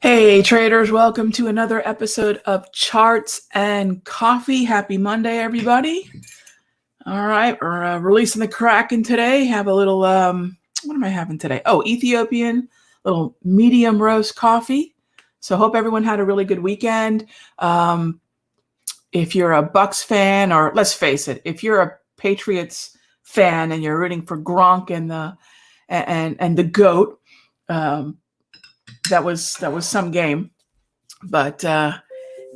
Hey traders, welcome to another episode of Charts and Coffee. Happy Monday, everybody. All right, we're releasing the Kraken today. Have a little, what am I having today? Oh, Ethiopian, little medium roast coffee. So hope everyone had a really good weekend. If you're a Bucks fan, or let's face it, if you're a Patriots fan and you're rooting for Gronk and the GOAT, that was some game. But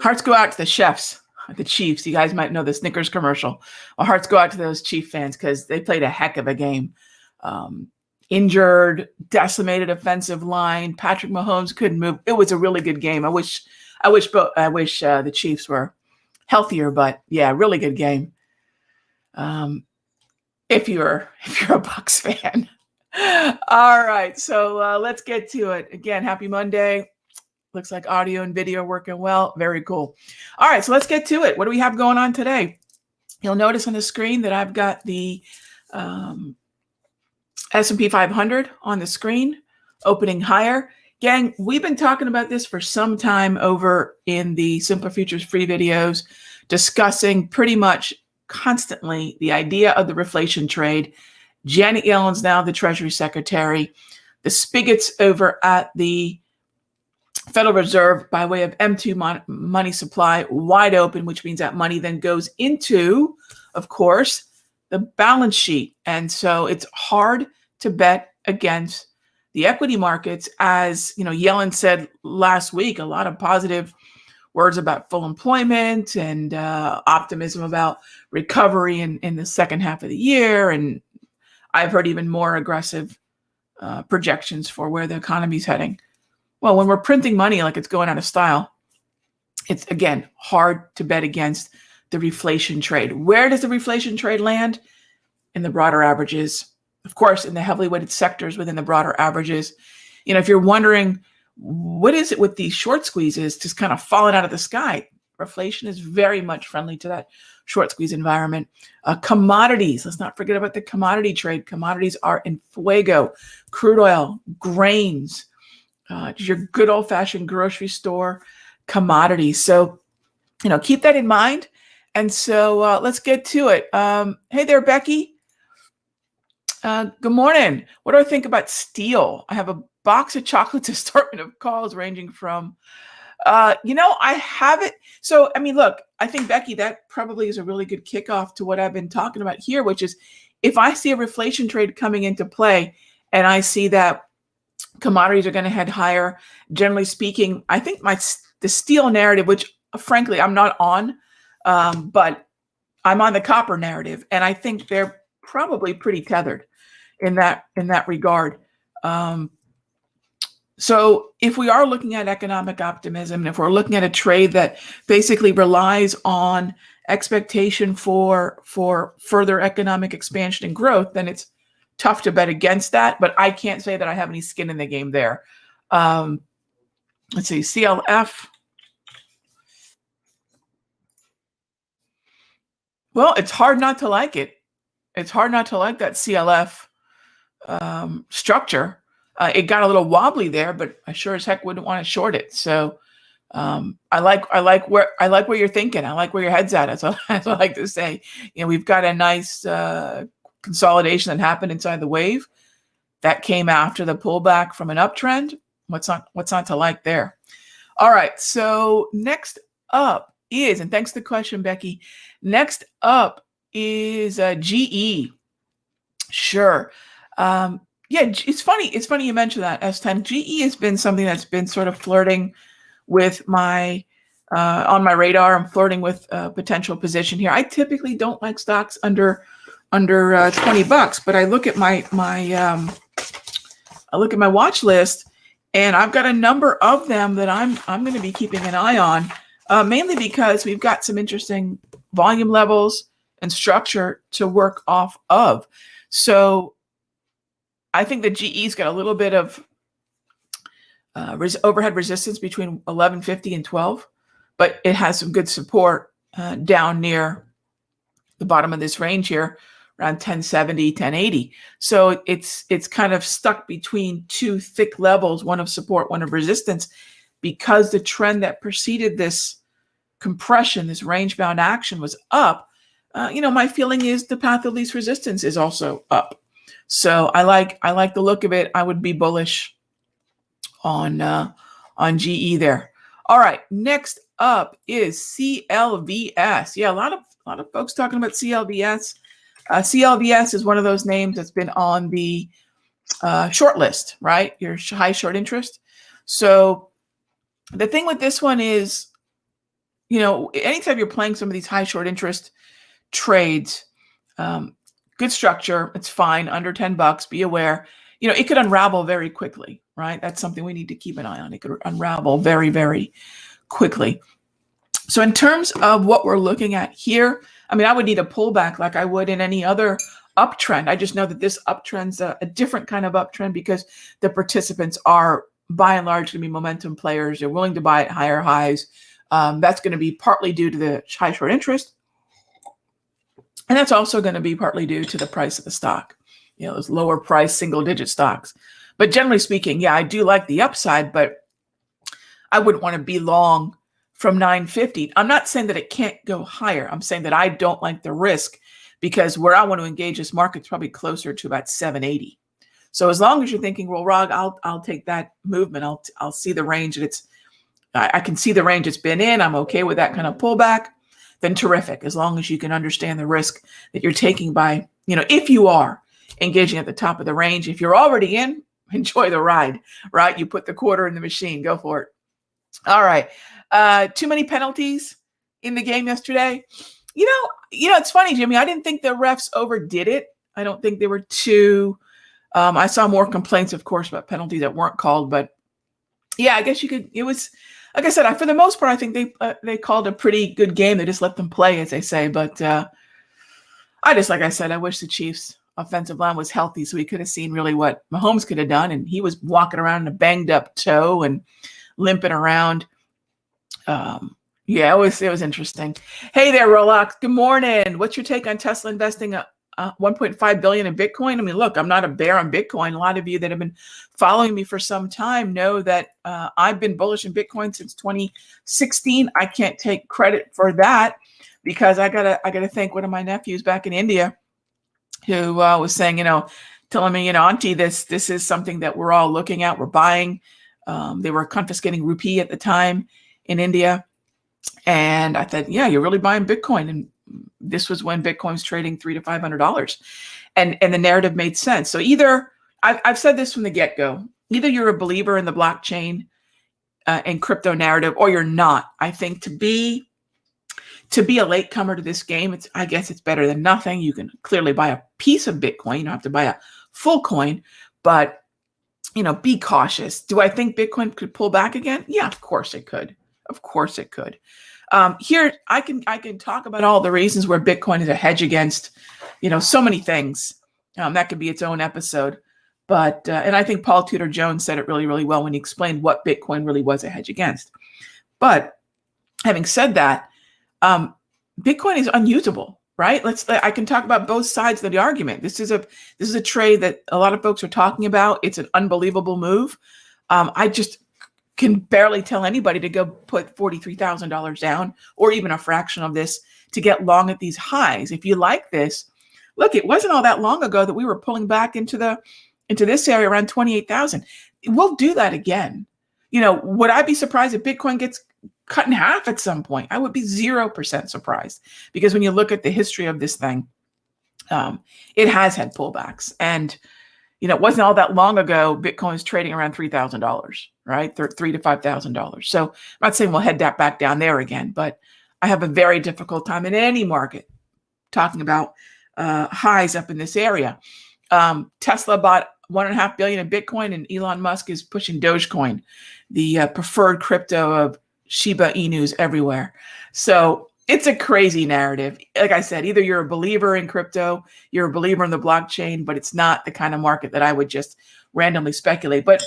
hearts go out to the chefs, the Chiefs. You guys might know the Snickers commercial. Our hearts go out to those Chief fans because they played a heck of a game. Injured, decimated offensive line. Patrick Mahomes couldn't move. It was a really good game. I wish the Chiefs were healthier, but yeah, really good game. If you're a Bucks fan. All right, so let's get to it. Again, happy Monday. Looks like audio and video are working well. Very cool. All right, so let's get to it. What do we have going on today? You'll notice on the screen that I've got the S&P 500 on the screen, opening higher. Gang, we've been talking about this for some time over in the Simpler Futures free videos, discussing pretty much constantly the idea of the reflation trade. Janet Yellen's now the Treasury Secretary. The spigots over at the Federal Reserve by way of M2 money supply wide open, which means that money then goes into, of course, the balance sheet. And so it's hard to bet against the equity markets. As you know, Yellen said last week, a lot of positive words about full employment and optimism about recovery in the second half of the year. And I've heard even more aggressive projections for where the economy's heading. Well, when we're printing money like it's going out of style, it's, again, hard to bet against the reflation trade. Where does the reflation trade land? In the broader averages. Of course, in the heavily weighted sectors within the broader averages. You know, if you're wondering, what is it with these short squeezes just kind of falling out of the sky? Reflation is very much friendly to that short squeeze environment. Commodities, let's not forget about the commodity trade. Commodities are in fuego. Crude oil, grains, your good old-fashioned grocery store commodities. So, you know, keep that in mind. And so let's get to it. Hey there, Becky. Good morning. What do I think about steel? I have a box of chocolates, assortment of calls ranging from, I have it. So, I mean, look, I think, Becky, that probably is a really good kickoff to what I've been talking about here, which is if I see a reflation trade coming into play and I see that commodities are going to head higher, generally speaking, I think the steel narrative, which frankly I'm not on, but I'm on the copper narrative, and I think they're probably pretty tethered in that regard. So if we are looking at economic optimism, and if we're looking at a trade that basically relies on expectation for further economic expansion and growth, then it's tough to bet against that. But I can't say that I have any skin in the game there. Let's see, CLF. Well, it's hard not to like it. It's hard not to like that CLF structure. It got a little wobbly there, but I sure as heck wouldn't want to short it. So I like where you're thinking. I like where your head's at. That's what I like to say. You know, we've got a nice consolidation that happened inside the wave that came after the pullback from an uptrend. What's not to like there? All right. So next up is, and thanks for the question, Becky. Next up is GE. Sure. Yeah, it's funny. It's funny you mentioned that, S10. GE has been something that's been sort of flirting with my on my radar. I'm flirting with a potential position here. I typically don't like stocks under $20, but I look at my watch list, and I've got a number of them that I'm going to be keeping an eye on, mainly because we've got some interesting volume levels and structure to work off of. So I think the GE's got a little bit of overhead resistance between 1150 and 12, but it has some good support down near the bottom of this range here, around 1070, 1080. So it's kind of stuck between two thick levels, one of support, one of resistance, because the trend that preceded this compression, this range-bound action was up, my feeling is the path of least resistance is also up. So I like the look of it. I would be bullish on GE there. All right, next up is CLVS. Yeah, a lot of folks talking about CLVS. CLVS is one of those names that's been on the short list, right? Your high short interest. So the thing with this one is, anytime you're playing some of these high short interest trades, good structure, it's fine, under $10, be aware. It could unravel very quickly, right? That's something we need to keep an eye on. It could unravel very, very quickly. So in terms of what we're looking at here, I would need a pullback like I would in any other uptrend. I just know that this uptrend's a different kind of uptrend because the participants are, by and large, going to be momentum players. They're willing to buy at higher highs. That's going to be partly due to the high short interest. And that's also going to be partly due to the price of the stock, those lower price single digit stocks. But generally speaking, yeah, I do like the upside, but I wouldn't want to be long from 950. I'm not saying that it can't go higher. I'm saying that I don't like the risk because where I want to engage this market's probably closer to about 780. So as long as you're thinking, well, Rog, I'll take that movement. I'll see the range that I can see the range it's been in. I'm okay with that kind of pullback. Then terrific. As long as you can understand the risk that you're taking by, if you are engaging at the top of the range, if you're already in, enjoy the ride, right? You put the quarter in the machine, go for it. All right. Too many penalties in the game yesterday. It's funny, Jimmy. I didn't think the refs overdid it. I don't think they were too. I saw more complaints, of course, about penalties that weren't called. But yeah, I guess you could. It was, like I said, for the most part, I think they called a pretty good game. They just let them play, as they say. But like I said, I wish the Chiefs' offensive line was healthy so we could have seen really what Mahomes could have done. And he was walking around in a banged up toe and limping around. Yeah, it was interesting. Hey there, Rolex. Good morning. What's your take on Tesla investing $1.5 billion in Bitcoin? Look, I'm not a bear on Bitcoin. A lot of you that have been following me for some time know that I've been bullish in Bitcoin since 2016. I can't take credit for that because I gotta thank one of my nephews back in India who was saying, telling me, Auntie, this is something that we're all looking at. We're buying. They were confiscating rupee at the time in India. And I thought, yeah, you're really buying Bitcoin. And this was when Bitcoin was trading $300 to $500. And the narrative made sense. So either, I've said this from the get-go, either you're a believer in the blockchain and crypto narrative or you're not. I think to be a latecomer to this game, I guess it's better than nothing. You can clearly buy a piece of Bitcoin. You don't have to buy a full coin, but be cautious. Do I think Bitcoin could pull back again? Yeah, of course it could. Of course it could. Here, I can talk about all the reasons where Bitcoin is a hedge against, so many things. That could be its own episode. But, and I think Paul Tudor Jones said it really, really well when he explained what Bitcoin really was a hedge against. But having said that, Bitcoin is unusable, right? I can talk about both sides of the argument. This is a trade that a lot of folks are talking about. It's an unbelievable move. I just can barely tell anybody to go put $43,000 down or even a fraction of this to get long at these highs. If you like this, look, it wasn't all that long ago that we were pulling back into this area around 28,000. We'll do that again. Would I be surprised if Bitcoin gets cut in half at some point? I would be 0% surprised because when you look at the history of this thing, it has had pullbacks. And it wasn't all that long ago, Bitcoin was trading around $3,000, right? $3,000 to $5,000. So I'm not saying we'll head that back down there again, but I have a very difficult time in any market talking about highs up in this area. Tesla bought $1.5 billion in Bitcoin, and Elon Musk is pushing Dogecoin, the preferred crypto of Shiba Inus everywhere. So it's a crazy narrative. Like I said, either you're a believer in crypto, you're a believer in the blockchain, but it's not the kind of market that I would just randomly speculate. But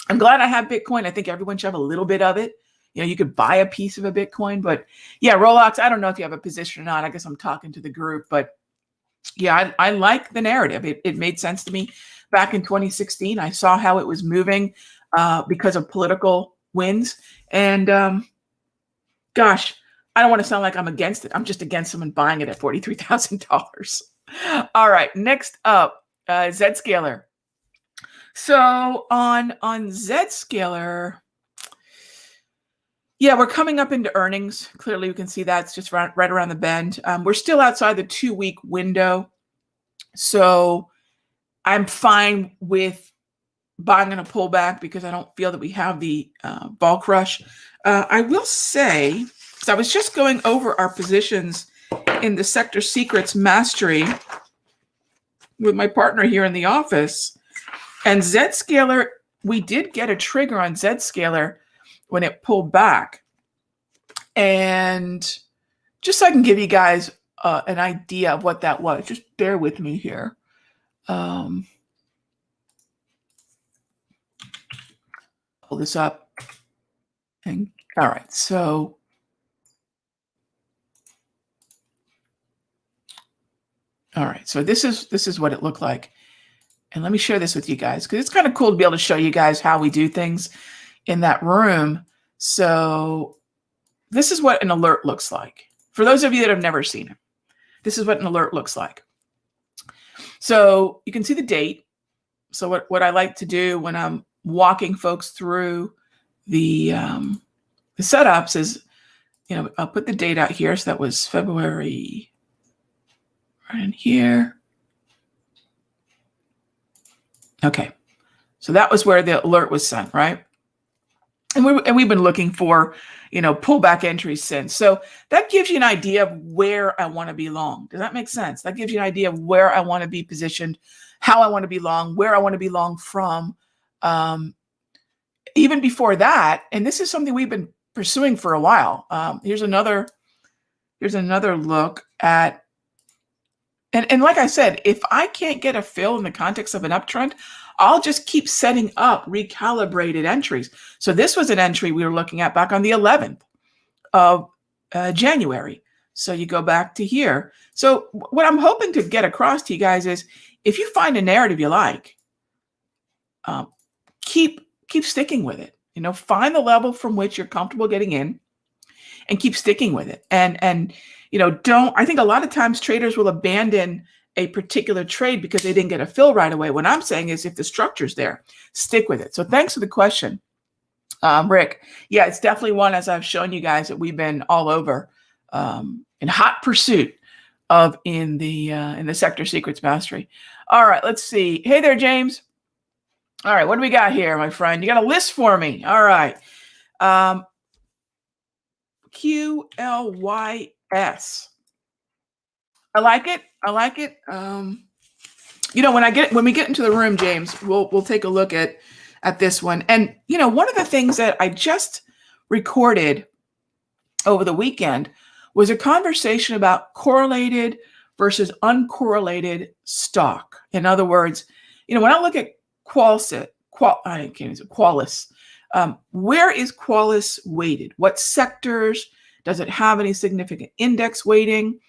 I'm glad I have Bitcoin. I think everyone should have a little bit of it. You could buy a piece of a Bitcoin, but yeah, Rolex, I don't know if you have a position or not. I guess I'm talking to the group, but yeah, I like the narrative. It made sense to me back in 2016. I saw how it was moving because of political wins. And gosh, I don't want to sound like I'm against it. I'm just against someone buying it at $43,000. All right, next up, Zscaler. So on Zscaler, yeah, we're coming up into earnings. Clearly, we can see that's just right around the bend. We're still outside the 2-week window. So I'm fine with buying on a pullback because I don't feel that we have the bulk rush. I will say, so I was just going over our positions in the Sector Secrets Mastery with my partner here in the office. And Zscaler, we did get a trigger on Zscaler when it pulled back. And just so I can give you guys an idea of what that was, just bear with me here. Pull this up. And, all right, so this is what it looked like. And let me share this with you guys because it's kind of cool to be able to show you guys how we do things in that room. So this is what an alert looks like. For those of you that have never seen it, this is what an alert looks like. So you can see the date. So what I like to do when I'm walking folks through the setups is, I'll put the date out here. So that was February right in here. Okay, so that was where the alert was sent, right? And we've been looking for, pullback entries since. So that gives you an idea of where I want to be long. Does that make sense? That gives you an idea of where I want to be positioned, how I want to be long, where I want to be long from. Even before that, and this is something we've been pursuing for a while. Here's another look at. And like I said, if I can't get a fill in the context of an uptrend, I'll just keep setting up recalibrated entries. So this was an entry we were looking at back on the 11th of January. So you go back to here. So what I'm hoping to get across to you guys is if you find a narrative you like, keep sticking with it. Find the level from which you're comfortable getting in and keep sticking with it. And I think a lot of times traders will abandon a particular trade because they didn't get a fill right away. What I'm saying is if the structure's there, stick with it. So thanks for the question, Rick. Yeah, it's definitely one, as I've shown you guys, that we've been all over in hot pursuit of in the Sector Secrets Mastery. All right, let's see. Hey there, James. All right, what do we got here, my friend? You got a list for me. All right. QLYS. I like it. When we get into the room, James, we'll take a look at this one. And one of the things that I just recorded over the weekend was a conversation about correlated versus uncorrelated stock. In other words, when I look at Qolsys, where is Qolsys weighted? What sectors? Does it have any significant index weighting?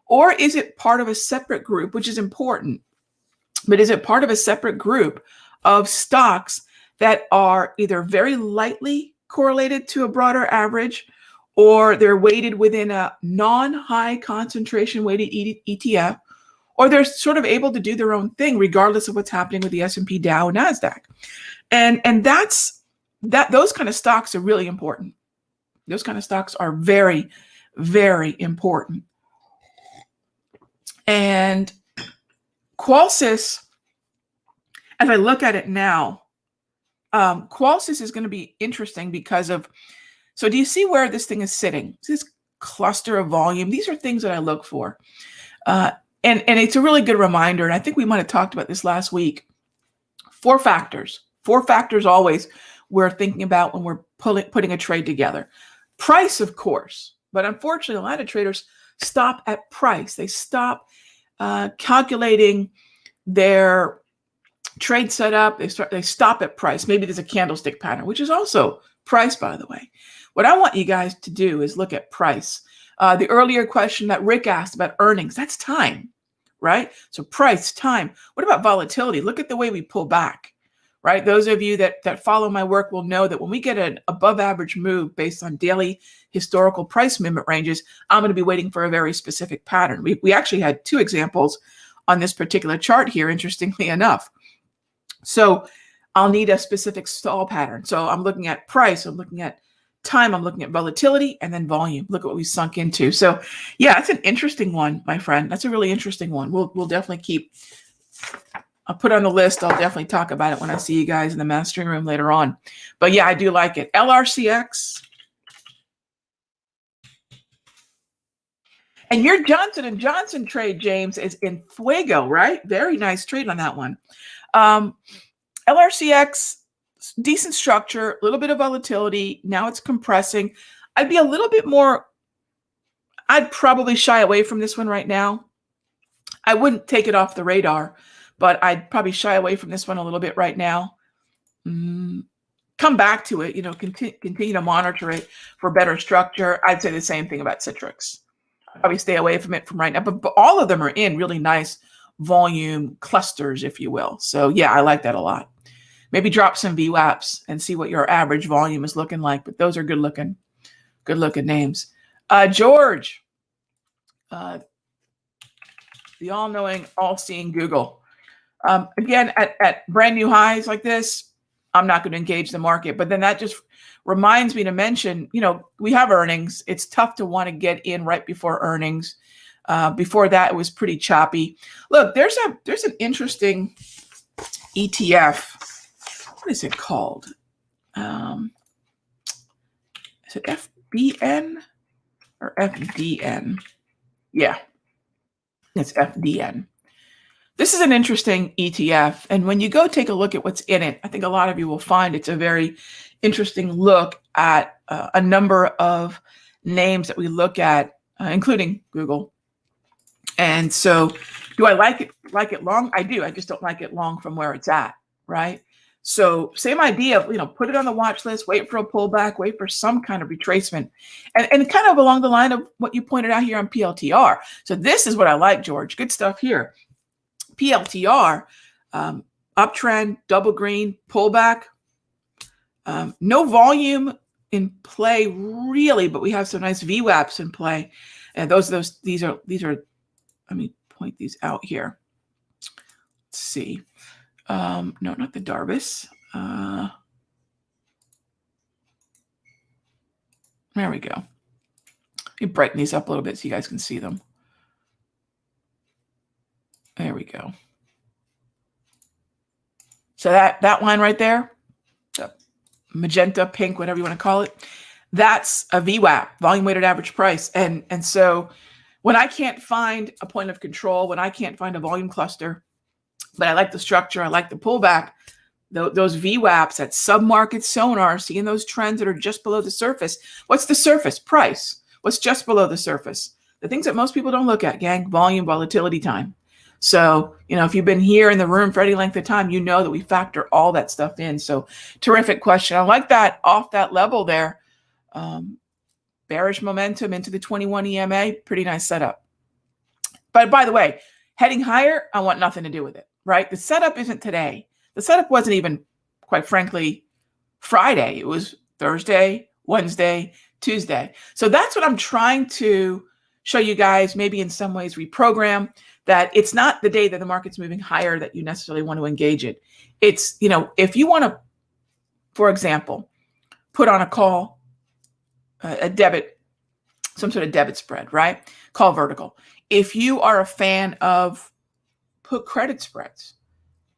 Or is it part of a separate group, which is important, but is it part of a separate group of stocks that are either very lightly correlated to a broader average, or they're weighted within a non-high concentration weighted ETF, or they're sort of able to do their own thing regardless of what's happening with the S&P, Dow, and NASDAQ. And those kind of stocks are really important. Those kind of stocks are very, very important. And Qolsys, as I look at it now, Qolsys is going to be interesting because of, so do you see where this thing is sitting? This cluster of volume. These are things that I look for. And it's a really good reminder. And I think we might have talked about this last week. 4 factors always we're thinking about when we're putting a trade together. Price, of course, but unfortunately, a lot of traders stop at price. They stop calculating their trade setup. They stop at price. Maybe there's a candlestick pattern, which is also price, by the way. What I want you guys to do is look at price. The earlier question that Rick asked about earnings, that's time, right? So price, time. What about volatility? Look at the way we pull back, right? Those of you that follow my work will know that when we get an above average move based on daily historical price movement ranges, I'm going to be waiting for a very specific pattern. We actually had 2 examples on this particular chart here, interestingly enough. So I'll need a specific stall pattern. So I'm looking at price, I'm looking at time, I'm looking at volatility, and then volume. Look at what we sunk into. So yeah, that's an interesting one, my friend. That's a really interesting one. We'll definitely I'll put on the list. I'll definitely talk about it when I see you guys in the mastering room later on. But yeah, I do like it. LRCX. And your Johnson & Johnson trade, James, is in Fuego, right? Very nice trade on that one. LRCX, decent structure, a little bit of volatility. Now it's compressing. I'd be a little bit more, I'd probably shy away from this one right now. I wouldn't take it off the radar, but I'd probably shy away from this one a little bit right now. Come back to it, continue to monitor it for better structure. I'd say the same thing about Citrix. I'd probably stay away from it from right now, but all of them are in really nice volume clusters, if you will. So yeah, I like that a lot. Maybe drop some VWAPs and see what your average volume is looking like, but those are good looking names. George, the all-knowing, all-seeing Google. Again, at brand new highs like this, I'm not going to engage the market. But then that just reminds me to mention, we have earnings. It's tough to want to get in right before earnings. Before that, it was pretty choppy. Look, there's an interesting ETF. What is it called? Is it FBN or FDN? Yeah, it's FDN. This is an interesting ETF. And when you go take a look at what's in it, I think a lot of you will find it's a very interesting look at a number of names that we look at, including Google. And so do I like it long? I do. I just don't like it long from where it's at, right? So same idea of, put it on the watch list, wait for a pullback, wait for some kind of retracement. And kind of along the line of what you pointed out here on PLTR. So this is what I like, George. Good stuff here. PLTR, uptrend, double green, pullback. No volume in play really, but we have some nice VWAPs in play. And these are, let me point these out here. Let's see. No, not the Darvis. There we go. Let me brighten these up a little bit so you guys can see them. There we go. So that line right there, the magenta, pink, whatever you want to call it, that's a VWAP, volume weighted average price. And so when I can't find a point of control, when I can't find a volume cluster, but I like the structure, I like the pullback, those VWAPs, that sub-market sonar, seeing those trends that are just below the surface. What's the surface? Price. What's just below the surface? The things that most people don't look at, gang: volume, volatility, time. So, if you've been here in the room for any length of time, you know that we factor all that stuff in. So terrific question. I like that off that level there. Bearish momentum into the 21 EMA, pretty nice setup. But by the way, heading higher, I want nothing to do with it, right? The setup isn't today. The setup wasn't even, quite frankly, Friday. It was Thursday, Wednesday, Tuesday. So that's what I'm trying to show you guys, maybe in some ways reprogram, that it's not the day that the market's moving higher that you necessarily want to engage it. It's, if you want to, for example, put on a call, a debit, some sort of debit spread, right? Call vertical. If you are a fan of put credit spreads,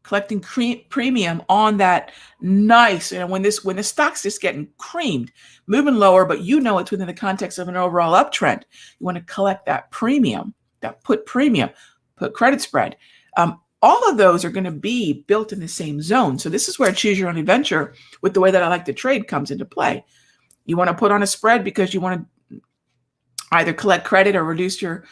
collecting premium on that nice, when the stock's just getting creamed, moving lower, but it's within the context of an overall uptrend, you want to collect that premium, that put premium, put credit spread. All of those are going to be built in the same zone. So this is where choose your own adventure with the way that I like to trade comes into play. You want to put on a spread because you want to either collect credit or reduce your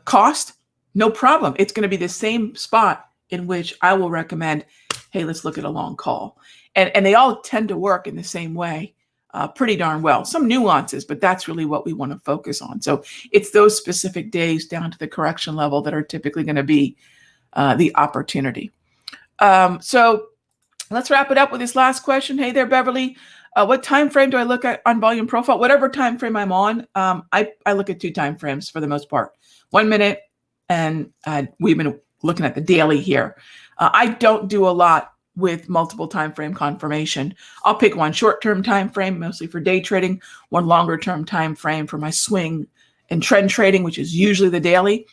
cost. No problem. It's going to be the same spot in which I will recommend, hey, let's look at a long call. And they all tend to work in the same way pretty darn well. Some nuances, but that's really what we want to focus on. So it's those specific days down to the correction level that are typically going to be the opportunity. So Let's wrap it up with this last question. Hey there, Beverly. What time frame do I look at on volume profile? Whatever time frame I'm on, I look at 2 time frames for the most part. 1 minute, and we've been looking at the daily here. I don't do a lot with multiple time frame confirmation. I'll pick one short-term time frame, mostly for day trading, one longer-term time frame for my swing and trend trading, which is usually the daily,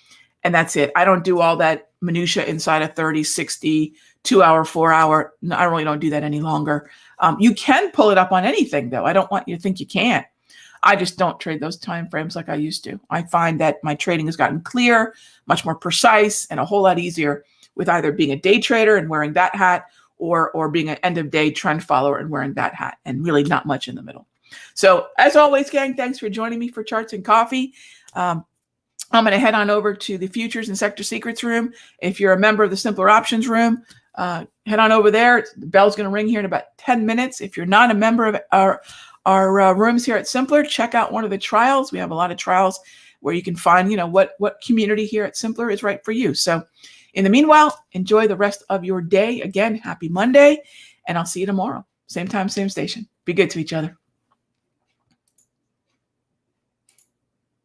and that's it. I don't do all that minutia inside a 30, 60, 2-hour, 4-hour. No, I really don't do that any longer. You can pull it up on anything, though. I don't want you to think you can't. I just don't trade those time frames like I used to. I find that my trading has gotten clear, much more precise, and a whole lot easier with either being a day trader and wearing that hat, or being an end of day trend follower and wearing that hat, and really not much in the middle. So as always, gang, thanks for joining me for Charts and Coffee. I'm going to head on over to the Futures and Sector Secrets room. If you're a member of the Simpler Options room, head on over there. The bell's going to ring here in about 10 minutes. If you're not a member of our rooms here at Simpler, check out one of the trials. We have a lot of trials where you can find, what community here at Simpler is right for you. So in the meanwhile, enjoy the rest of your day. Again, happy Monday, and I'll see you tomorrow. Same time, same station. Be good to each other.